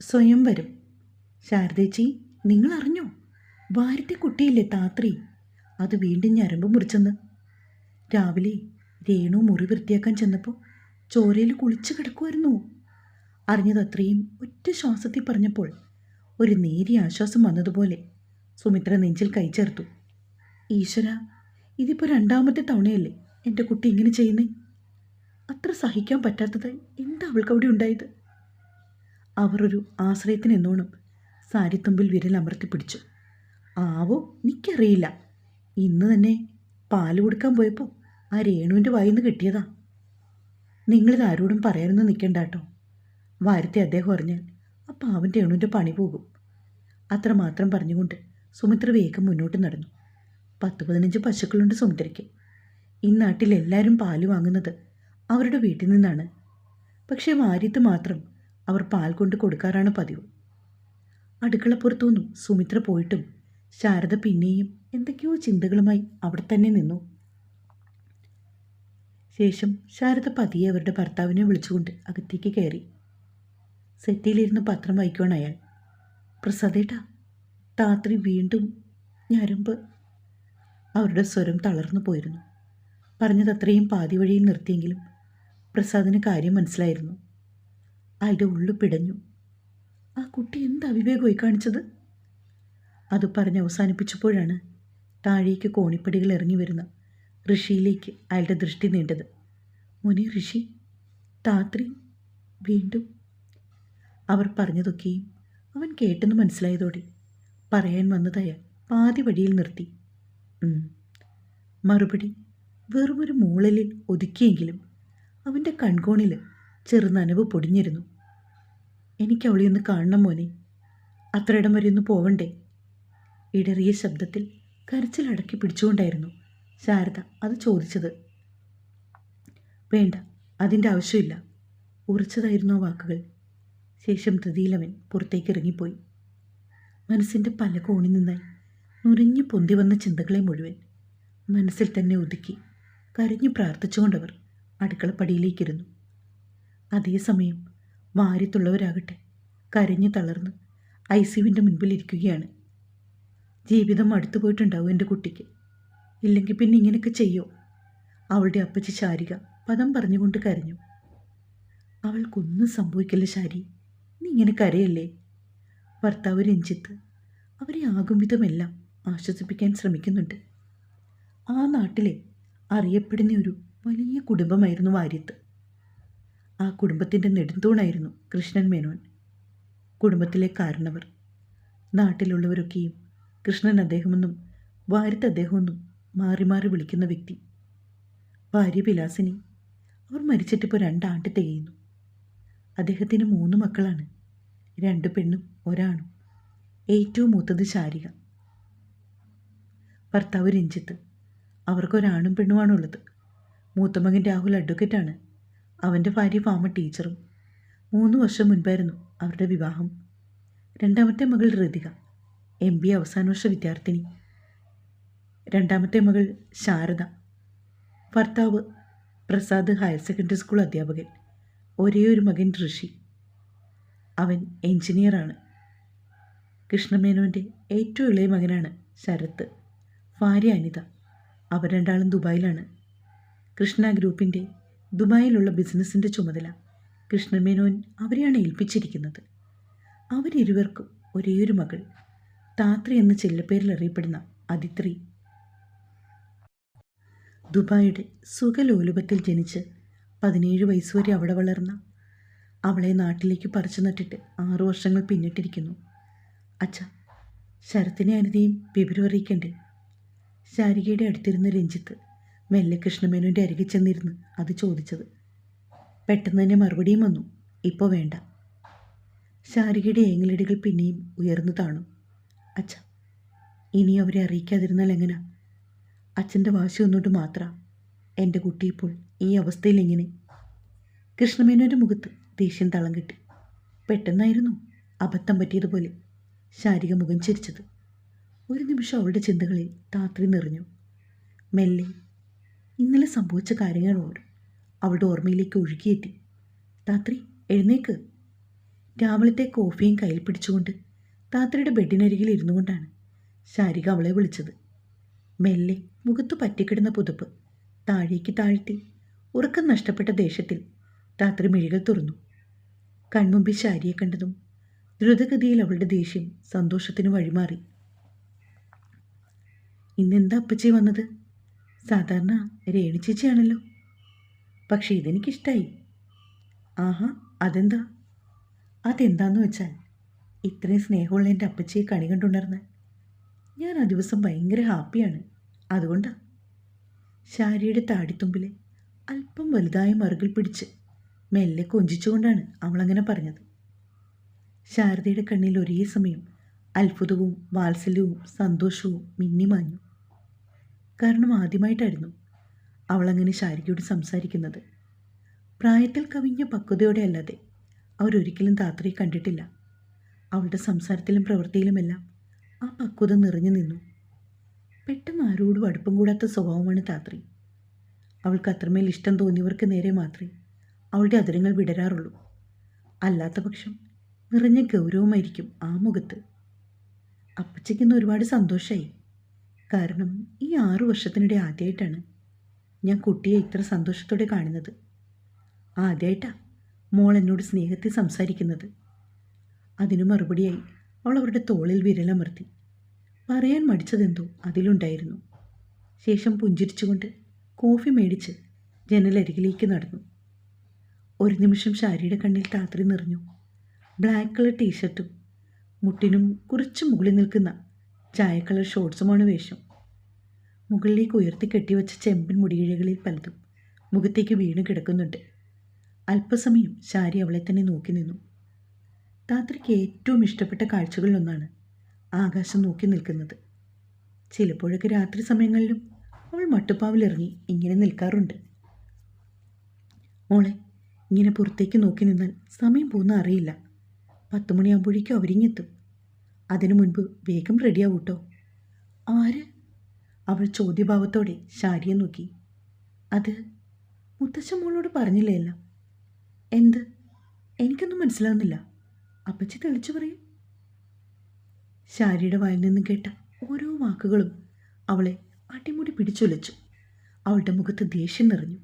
സ്വയംവരം. ശാരദേച്ചി, നിങ്ങൾ അറിഞ്ഞോ? വാരത്തെ കുട്ടിയില്ലേ താത്രി, അത് വീണ്ടും ഞരമ്പ് മുറിച്ചെന്ന്. രാവിലെ രേണു മുറി വൃത്തിയാക്കാൻ ചെന്നപ്പോൾ ചോരയിൽ കുളിച്ചു കിടക്കുമായിരുന്നു. അറിഞ്ഞതത്രയും ഒറ്റ ശ്വാസത്തിൽ പറഞ്ഞപ്പോൾ ഒരു നേരിയ ആശ്വാസം വന്നതുപോലെ സുമിത്ര നെഞ്ചിൽ കൈ ചേർത്തു. ഈശ്വര, ഇതിപ്പോൾ രണ്ടാമത്തെ തവണയല്ലേ എൻ്റെ കുട്ടി ഇങ്ങനെ ചെയ്യുന്നേ. അത്ര സഹിക്കാൻ പറ്റാത്തതായി എന്താ അവൾക്ക് അവിടെ ഉണ്ടായത്? അവർ ഒരു ആശ്രയത്തിന് എന്നോണം സാരിത്തുമ്പിൽ വിരൽ അമർത്തി പിടിച്ചു. ആവോ, എനിക്കറിയില്ല. ഇന്ന് തന്നെ പാല് കൊടുക്കാൻ പോയപ്പോൾ ആ രേണുവിൻ്റെ വായിന്ന് കിട്ടിയതാ. നിങ്ങളിത് ആരോടും പറയാനൊന്നും നിൽക്കണ്ട കേട്ടോ. വാരത്തെ അദ്ദേഹം അറിഞ്ഞാൽ ആ പാവൻ രേണുവിൻ്റെ പണി പോകും. അത്രമാത്രം പറഞ്ഞുകൊണ്ട് സുമിത്ര വേഗം മുന്നോട്ട് നടന്നു. 10-15 പശുക്കളുണ്ട് സുമിത്രയ്ക്ക്. ഈ നാട്ടിൽ എല്ലാവരും പാല് വാങ്ങുന്നത് അവരുടെ വീട്ടിൽ നിന്നാണ്. പക്ഷേ വാര്യത്ത് മാത്രം അവർ പാൽ കൊണ്ട് കൊടുക്കാറാണ് പതിവ്. അടുക്കളപ്പുറത്തുനിന്നും സുമിത്ര പോയിട്ടും ശാരദ പിന്നെയും എന്തൊക്കെയോ ചിന്തകളുമായി അവിടെ തന്നെ നിന്നു. ശേഷം ശാരദ പതിയെ അവരുടെ ഭർത്താവിനെ വിളിച്ചുകൊണ്ട് അകത്തേക്ക് കയറി. സെറ്റിയിലിരുന്ന് പത്രം വായിക്കുവാണ് അയാൾ. പ്രസാദേട്ടാ, താത്രി വീണ്ടും ഞരമ്പ്. അവരുടെ സ്വരം തളർന്നു പോയിരുന്നു. പറഞ്ഞതത്രയും പാതി വഴിയിൽ നിർത്തിയെങ്കിലും പ്രസാദിന് കാര്യം മനസ്സിലായിരുന്നു. അയാളുടെ ഉള്ളു പിടഞ്ഞു. ആ കുട്ടി എന്ത് അവിവേകമായി കാണിച്ചത്? അത് പറഞ്ഞ് അവസാനിപ്പിച്ചപ്പോഴാണ് താഴേക്ക് കോണിപ്പടികൾ ഇറങ്ങി വരുന്ന ഋഷിയിലേക്ക് അയാളുടെ ദൃഷ്ടി നീണ്ടത്. മുനി ഋഷി, താത്രി വീണ്ടും. അവർ പറഞ്ഞതൊക്കെയും അവൻ കേട്ടെന്ന് മനസ്സിലായതോടെ പറയാൻ വന്നതായ പാതി വഴിയിൽ നിർത്തി. മറുപടി വെറുമൊരു മൂളലിൽ ഒതുക്കിയെങ്കിലും അവൻ്റെ കൺകോണിൽ ചെറുനനവ് പൊടിഞ്ഞിരുന്നു. എനിക്ക് അവളെ ഒന്ന് കാണണം മോനെ. അത്രയിടം വരെ ഒന്ന് പോവണ്ടേ? ഇടറിയ ശബ്ദത്തിൽ കരച്ചിലടക്കി പിടിച്ചുകൊണ്ടായിരുന്നു ശാരദ അത് ചോദിച്ചത്. വേണ്ട, അതിൻ്റെ ആവശ്യമില്ല. ഉറച്ചതായിരുന്നു ആ വാക്കുകൾ. ശേഷം ധൃതിയിലവൻ പുറത്തേക്ക് ഇറങ്ങിപ്പോയി. മനസ്സിൻ്റെ പല കോണിൽ നിന്നായി നുരഞ്ഞു പൊന്തി വന്ന ചിന്തകളെ മുഴുവൻ മനസ്സിൽ തന്നെ ഒതുക്കി കരഞ്ഞു പ്രാർത്ഥിച്ചുകൊണ്ടവർ അടുക്കളപ്പടിയിലേക്കിരുന്നു. അതേസമയം വാര്യത്തുള്ളവരാകട്ടെ കരഞ്ഞു തളർന്ന് ഐസിയുവിൻ്റെ മുൻപിലിരിക്കുകയാണ്. ജീവിതം അടുത്തു പോയിട്ടുണ്ടാവും എൻ്റെ കുട്ടിക്ക്. ഇല്ലെങ്കിൽ പിന്നെ ഇങ്ങനെയൊക്കെ ചെയ്യോ? അവളുടെ അപ്പച്ചി ശാരിക പദം പറഞ്ഞുകൊണ്ട് കരഞ്ഞു. അവൾക്കൊന്നും സംഭവിക്കില്ല ശാരി, നീ ഇങ്ങനെ കരയല്ലേ. ഭർത്താവ് രഞ്ജിത്ത് അവരെ ആകും വിധമെല്ലാം ആശ്വസിപ്പിക്കാൻ ശ്രമിക്കുന്നുണ്ട്. ആ നാട്ടിലെ അറിയപ്പെടുന്ന ഒരു വലിയ കുടുംബമായിരുന്നു വാര്യത്ത്. ആ കുടുംബത്തിൻ്റെ നെടുന്തൂണായിരുന്നു കൃഷ്ണൻ മേനോൻ. കുടുംബത്തിലെ കാരണവർ. നാട്ടിലുള്ളവരൊക്കെയും കൃഷ്ണൻ അദ്ദേഹമെന്നും വാര്യത്ത് അദ്ദേഹമെന്നും മാറി മാറി വിളിക്കുന്ന വ്യക്തി. ഭാര്യ വിലാസിനി. അവർ മരിച്ചിട്ടിപ്പോൾ 2 ആണ്ട് തികയുന്നു. അദ്ദേഹത്തിന് 3 മക്കളാണ്. 2 പെണ്ണും 1 ആണും. ഏറ്റവും മൂത്തത് ശാരിക. ഭർത്താവ് രഞ്ജിത്ത്. അവർക്കൊരാണും പെണ്ണുമാണുള്ളത്. മൂത്ത മകൻ രാഹുൽ അഡ്വക്കേറ്റാണ്. അവൻ്റെ ഭാര്യ ഫാമ ടീച്ചറും. 3 വർഷം മുൻപായിരുന്നു അവരുടെ വിവാഹം. രണ്ടാമത്തെ മകൾ ഋതിക, MBA അവസാന വർഷ വിദ്യാർത്ഥിനി. രണ്ടാമത്തെ മകൾ ശാരദ. ഭർത്താവ് പ്രസാദ് ഹയർ സെക്കൻഡറി സ്കൂൾ അധ്യാപകൻ. ഒരേ ഒരു മകൻ ഋഷി. അവൻ എഞ്ചിനീയറാണ്. കൃഷ്ണമേനോൻ്റെ ഏറ്റവും ഇളയ മകനാണ് ശരത്ത്. ഭാര്യ അനിത. അവർ 2 ആളും ദുബായിലാണ്. കൃഷ്ണ ഗ്രൂപ്പിൻ്റെ ദുബായിലുള്ള ബിസിനസ്സിൻ്റെ ചുമതല കൃഷ്ണമേനോൻ അവരെയാണ് ഏൽപ്പിച്ചിരിക്കുന്നത്. അവരിരുവർക്കും ഒരേയൊരു മകൾ, താത്രി എന്ന ചെല്ലപ്പേരിൽ അറിയപ്പെടുന്ന അതിത്രി. ദുബായിയുടെ സുഖലോലുപത്തിൽ ജനിച്ച് 17 വയസ്സുവരെ അവിടെ വളർന്ന അവളെ നാട്ടിലേക്ക് പറിച്ചു നട്ടിട്ട് 6 വർഷങ്ങൾ പിന്നിട്ടിരിക്കുന്നു. അച്ഛ, ശരത്തിനെ അനിതയും വിവരം അറിയിക്കണ്ടേ? ശാരികയുടെ അടുത്തിരുന്ന രഞ്ജിത്ത് മെല്ലെ കൃഷ്ണമേനോൻ്റെ അരികിൽ ചെന്നിരുന്ന് അത് ചോദിച്ചത്. പെട്ടെന്ന് തന്നെ മറുപടിയും വന്നു. ഇപ്പോൾ വേണ്ട. ശാരികയുടെ ഏങ്ങലടികൾ പിന്നെയും ഉയർന്നു താണു. അച്ഛ, ഇനി അവരെ അറിയിക്കാതിരുന്നാൽ എങ്ങനാ? അച്ഛൻ്റെ വാശി ഒന്നുകൊണ്ട് മാത്രം എൻ്റെ കുട്ടി ഇപ്പോൾ ഈ അവസ്ഥയിൽ എങ്ങനെ? കൃഷ്ണമേനോൻ്റെ മുഖത്ത് ദേഷ്യം തളം കിട്ടി. പെട്ടെന്നായിരുന്നു അബദ്ധം പറ്റിയതുപോലെ ശാരിക മുഖം ചിരിച്ചത്. ഒരു നിമിഷം അവളുടെ ചിന്തകളിൽ താത്രി നിറഞ്ഞു. മെല്ലെ ഇന്നലെ സംഭവിച്ച കാര്യങ്ങൾ അവളുടെ ഓർമ്മയിലേക്ക് ഒഴുകിയെത്തി. താത്രി, എഴുന്നേക്ക്. രാവിലത്തെ കോഫിയും കയ്യിൽ പിടിച്ചുകൊണ്ട് താത്രയുടെ ബെഡിനരികിൽ ഇരുന്നു കൊണ്ടാണ് ശാരിക അവളെ വിളിച്ചത്. മെല്ലെ മുഖത്തു പറ്റിക്കിടുന്ന പുതപ്പ് താഴേക്ക് താഴ്ത്തി ഉറക്കം നഷ്ടപ്പെട്ട ദേഷ്യത്തിൽ താത്രി മിഴികൾ തുറന്നു. കൺമുമ്പിൽ ശാരിയെ കണ്ടതും ദ്രുതഗതിയിൽ അവളുടെ ദേഷ്യം സന്തോഷത്തിന് വഴിമാറി. ഇന്നെന്താ അപ്പച്ചി വന്നത്? സാധാരണ രേണു ചേച്ചിയാണല്ലോ. പക്ഷെ ഇതെനിക്കിഷ്ടായി. ആഹാ, അതെന്താ? അതെന്താന്ന് വെച്ചാൽ ഇത്രയും സ്നേഹമുള്ള എൻ്റെ അപ്പച്ചിയെ കണി കണ്ടുണർന്നാൽ ഞാൻ ആ ദിവസം ഭയങ്കര ഹാപ്പിയാണ്. അതുകൊണ്ടാ. ശാരിയുടെ താടിത്തുമ്പിലെ അല്പം വലുതായ മറുകിൽ പിടിച്ച് മെല്ലെ കൊഞ്ചിച്ചുകൊണ്ടാണ് അവളങ്ങനെ പറഞ്ഞത്. ശാരദയുടെ കണ്ണിൽ ഒരേ സമയം അത്ഭുതവും വാത്സല്യവും സന്തോഷവും മിന്നിമാഞ്ഞു. കാരണം ആദ്യമായിട്ടായിരുന്നു അവളങ്ങനെ ശാരികയോട് സംസാരിക്കുന്നത്. പ്രായത്തിൽ കവിഞ്ഞ പക്വതയോടെ അല്ലാതെ അവരൊരിക്കലും താത്രയെ കണ്ടിട്ടില്ല. അവളുടെ സംസാരത്തിലും പ്രവൃത്തിയിലുമെല്ലാം ആ പക്വത നിറഞ്ഞു നിന്നു. പെട്ടെന്ന് ആരോടും അടുപ്പം കൂടാത്ത സ്വഭാവമാണ് താത്രി. അവൾക്ക് അത്രമേൽ ഇഷ്ടം തോന്നിയവർക്ക് നേരെ മാത്രമേ അവളുടെ അതിരങ്ങൾ വിടരാറുള്ളൂ. അല്ലാത്ത പക്ഷം നിറഞ്ഞ ഗൗരവമായിരിക്കും ആ മുഖത്ത്. അപ്പച്ചയ്ക്കിന്ന് ഒരുപാട് സന്തോഷമായി. കാരണം ഈ 6 വർഷത്തിനിടെ ആദ്യമായിട്ടാണ് ഞാൻ കുട്ടിയെ ഇത്ര സന്തോഷത്തോടെ കാണുന്നത്. ആദ്യമായിട്ടാണ് മോൾ എന്നോട് സ്നേഹത്തിൽ സംസാരിക്കുന്നത്. അതിനു മറുപടിയായി അവൾ അവരുടെ തോളിൽ വിരലമർത്തി. പറയാൻ മടിച്ചതെന്തോ അതിലുണ്ടായിരുന്നു. ശേഷം പുഞ്ചിരിച്ചുകൊണ്ട് കോഫി മേടിച്ച് ജനലരികിലേക്ക് നടന്നു. ഒരു നിമിഷം ശാരിയുടെ കണ്ണിൽ താത്രി നിറഞ്ഞു. ബ്ലാക്ക് കളർ ടീഷർട്ടും മുട്ടിനും കുറച്ച് മുകളിൽ നിൽക്കുന്ന ചായ കളർ ഷോർട്ട്സുമാണ് വേഷം. മുകളിലേക്ക് ഉയർത്തി കെട്ടിവെച്ച ചെമ്പൻ മുടിയിഴകളിൽ പലതും മുഖത്തേക്ക് വീണു കിടക്കുന്നുണ്ട്. അല്പസമയം ശാരി അവളെ തന്നെ നോക്കി നിന്നു. താത്രിക്ക് ഏറ്റവും ഇഷ്ടപ്പെട്ട കാഴ്ചകളിലൊന്നാണ് ആകാശം നോക്കി നിൽക്കുന്നത്. ചിലപ്പോഴൊക്കെ രാത്രി സമയങ്ങളിലും അവൾ മട്ടുപ്പാവിലിറങ്ങി ഇങ്ങനെ നിൽക്കാറുണ്ട്. മോളെ, ഇങ്ങനെ പുറത്തേക്ക് നോക്കി നിന്നാൽ സമയം പോകുന്ന അറിയില്ല. 10 മണിയാകുമ്പോഴേക്കും അവരിങ്ങെത്തും. അതിനു മുൻപ് വേഗം റെഡിയാവൂട്ടോ. ആര്? അവൾ ചോദ്യഭാവത്തോടെ ശാരിയെ നോക്കി. അത് മുത്തച്ഛൻ മോളോട് പറഞ്ഞില്ലേ എല്ലാം? എന്ത്? എനിക്കൊന്നും മനസ്സിലാവുന്നില്ല. അപ്പച്ചി തെളിച്ചു പറയും. ശാരിയുടെ വായിൽ നിന്നും കേട്ട ഓരോ വാക്കുകളും അവളെ അടിമുടി പിടിച്ചുലച്ചു. അവളുടെ മുഖത്ത് ദേഷ്യം നിറഞ്ഞു.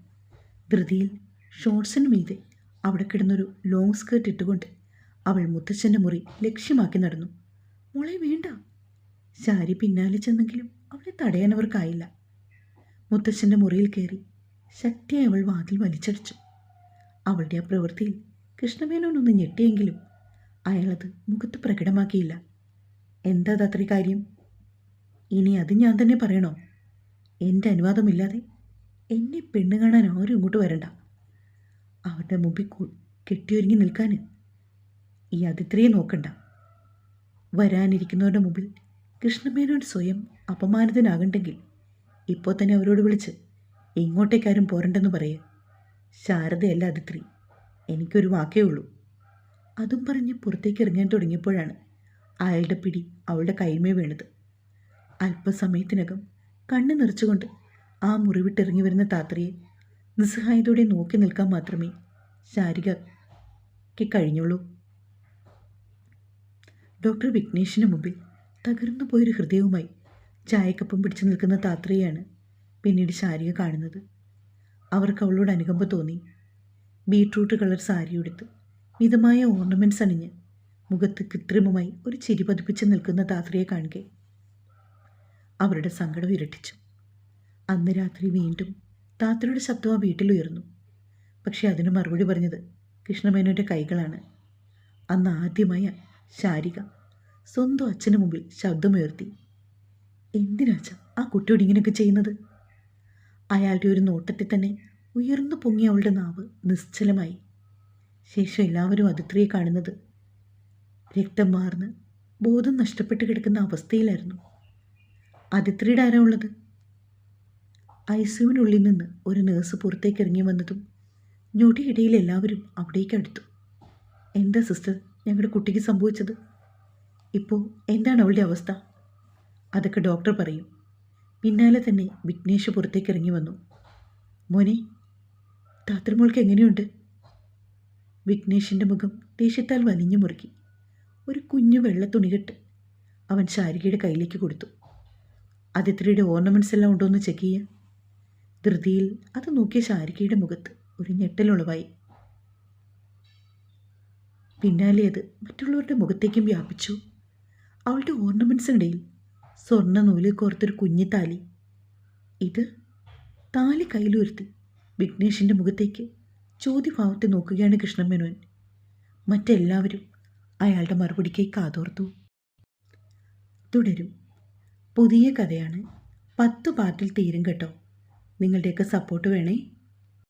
ധൃതിയിൽ ഷോർട്സിന് മീതെ അവിടെ കിടന്നൊരു ലോങ് സ്കേർട്ട് ഇട്ടുകൊണ്ട് അവൾ മുത്തച്ഛൻ്റെ മുറി ലക്ഷ്യമാക്കി നടന്നു. മോളെ വേണ്ട. ശാരി പിന്നാലെ ചെന്നെങ്കിലും അവളെ തടയാൻ അവർക്കായില്ല. മുത്തച്ഛൻ്റെ മുറിയിൽ കയറി ശക്തിയായി അവൾ വാതിൽ വലിച്ചടിച്ചു. അവളുടെ ആ പ്രവൃത്തിയിൽ കൃഷ്ണമേനോനൊന്ന് ഞെട്ടിയെങ്കിലും അയാളത് മുഖത്ത് പ്രകടമാക്കിയില്ല. എന്താ അത്ര കാര്യം? ഇനി അത് ഞാൻ തന്നെ പറയണോ? എൻ്റെ അനുവാദമില്ലാതെ എന്നെ പെണ്ണ് കാണാൻ ആരും ഇങ്ങോട്ട് വരണ്ട. അവരുടെ മുമ്പിൽ കെട്ടിയൊരുങ്ങി നിൽക്കാൻ ഈ അതിത്രയെ നോക്കണ്ട. വരാനിരിക്കുന്നവരുടെ മുമ്പിൽ കൃഷ്ണമേനോട് സ്വയം അപമാനിതനാകണ്ടെങ്കിൽ ഇപ്പോൾ തന്നെ അവരോട് വിളിച്ച് ഇങ്ങോട്ടേക്കാരും പോരണ്ടെന്ന് പറയേ. ശാരദയല്ല അതിത്രി, എനിക്കൊരു വാക്കേ ഉള്ളൂ. അതും പറഞ്ഞ് പുറത്തേക്ക് ഇറങ്ങാൻ തുടങ്ങിയപ്പോഴാണ് അയാളുടെ പിടി അവളുടെ കൈമേ വീണത്. അല്പസമയത്തിനകം കണ്ണ് നിറച്ചുകൊണ്ട് ആ മുറി വിട്ടിറങ്ങി വരുന്ന താത്രിയെ നിസ്സഹായതയോടെ നോക്കി നിൽക്കാൻ മാത്രമേ ശാരികയ്ക്ക് കഴിഞ്ഞുള്ളൂ. ഡോക്ടർ വിഘ്നേഷിന് മുമ്പിൽ തകർന്നു പോയൊരു ഹൃദയവുമായി ചായക്കപ്പം പിടിച്ചു നിൽക്കുന്ന താത്രിയെയാണ് പിന്നീട് ശാരിക കാണുന്നത്. അവർക്ക് അവളോട് അനുകമ്പ തോന്നി. ബീട്രൂട്ട് കളർ സാരിയെടുത്ത് മിതമായ ഓർണമെൻറ്റ്സ് അണിഞ്ഞ് മുഖത്ത് കൃത്രിമമായി ഒരു ചിരി പതിപ്പിച്ച് നിൽക്കുന്ന താത്രിയെ കാണുക അവരുടെ സങ്കടം ഇരട്ടിച്ചു. അന്ന് രാത്രി വീണ്ടും താത്രിയുടെ ശബ്ദം ആ വീട്ടിലുയർന്നു. പക്ഷെ അതിന് മറുപടി പറഞ്ഞത് കൃഷ്ണമേനോൻ്റെ കൈകളാണ്. അന്ന് ആദ്യമായ ശാരിക സ്വന്തം അച്ഛന് മുമ്പിൽ ശബ്ദമുയർത്തി. എന്തിനാച്ച ആ കുട്ടിയോട് ഇങ്ങനെയൊക്കെ ചെയ്യുന്നത്? അയാളുടെ ഒരു നോട്ടത്തിൽ തന്നെ ഉയർന്നു പൊങ്ങിയ അവളുടെ നാവ് നിശ്ചലമായി. ശേഷം എല്ലാവരും അതിത്രിയെ കാണുന്നത് രക്തം വാർന്ന് ബോധം നഷ്ടപ്പെട്ട് കിടക്കുന്ന അവസ്ഥയിലായിരുന്നു. അതിത്രിയുടെ ആരാ ഉള്ളത്? ഐസിയുവിനുള്ളിൽ നിന്ന് ഒരു നേഴ്സ് പുറത്തേക്ക് ഇറങ്ങി വന്നതും ഞൊടിയിടയിൽ എല്ലാവരും അവിടേക്ക് അടുത്തു. എന്താ സിസ്റ്റർ ഞങ്ങളുടെ കുട്ടിക്ക് സംഭവിച്ചത്? ഇപ്പോൾ എന്താണ് അവളുടെ അവസ്ഥ? അതൊക്കെ ഡോക്ടർ പറയും. പിന്നാലെ തന്നെ വിഘ്നേഷ് പുറത്തേക്ക് ഇറങ്ങി വന്നു. മോനെ, താത്രിമോൾക്ക് എങ്ങനെയുണ്ട്? വിഘ്നേഷിൻ്റെ മുഖം ദേഷ്യത്താൽ വലിഞ്ഞു മുറുക്കി. ഒരു കുഞ്ഞു വെള്ള തുണികെട്ട് അവൻ ശാരികയുടെ കയ്യിലേക്ക് കൊടുത്തു. അതിത്രിയുടെ ഓർണമെൻറ്റ്സ് എല്ലാം ഉണ്ടോ എന്ന് ചെക്ക് ചെയ്യുക. ധൃതിയിൽ അത് നോക്കിയ ശാരികയുടെ മുഖത്ത് ഒരു ഞെട്ടലുളവായി. പിന്നാലെ അത് മറ്റുള്ളവരുടെ മുഖത്തേക്കും വ്യാപിച്ചു. അവളുടെ ഓർണമെൻറ്റ്സിനിടയിൽ സ്വർണ്ണ നൂലിൽ കോർത്തൊരു കുഞ്ഞി താലി. ഇത് താലി കയ്യിലുയർത്തി വിഘ്നേഷിൻ്റെ മുഖത്തേക്ക് ചോദ്യഭാവത്തെ നോക്കുകയാണ് കൃഷ്ണമേനോൻ. മറ്റെല്ലാവരും അയാളുടെ മറുപടിക്കായി കാതോർത്തു. തുടരും. പുതിയ കഥയാണ്. 10 പാർട്ടിൽ തീരും കേട്ടോ. നിങ്ങളുടെയൊക്കെ സപ്പോർട്ട് വേണേ.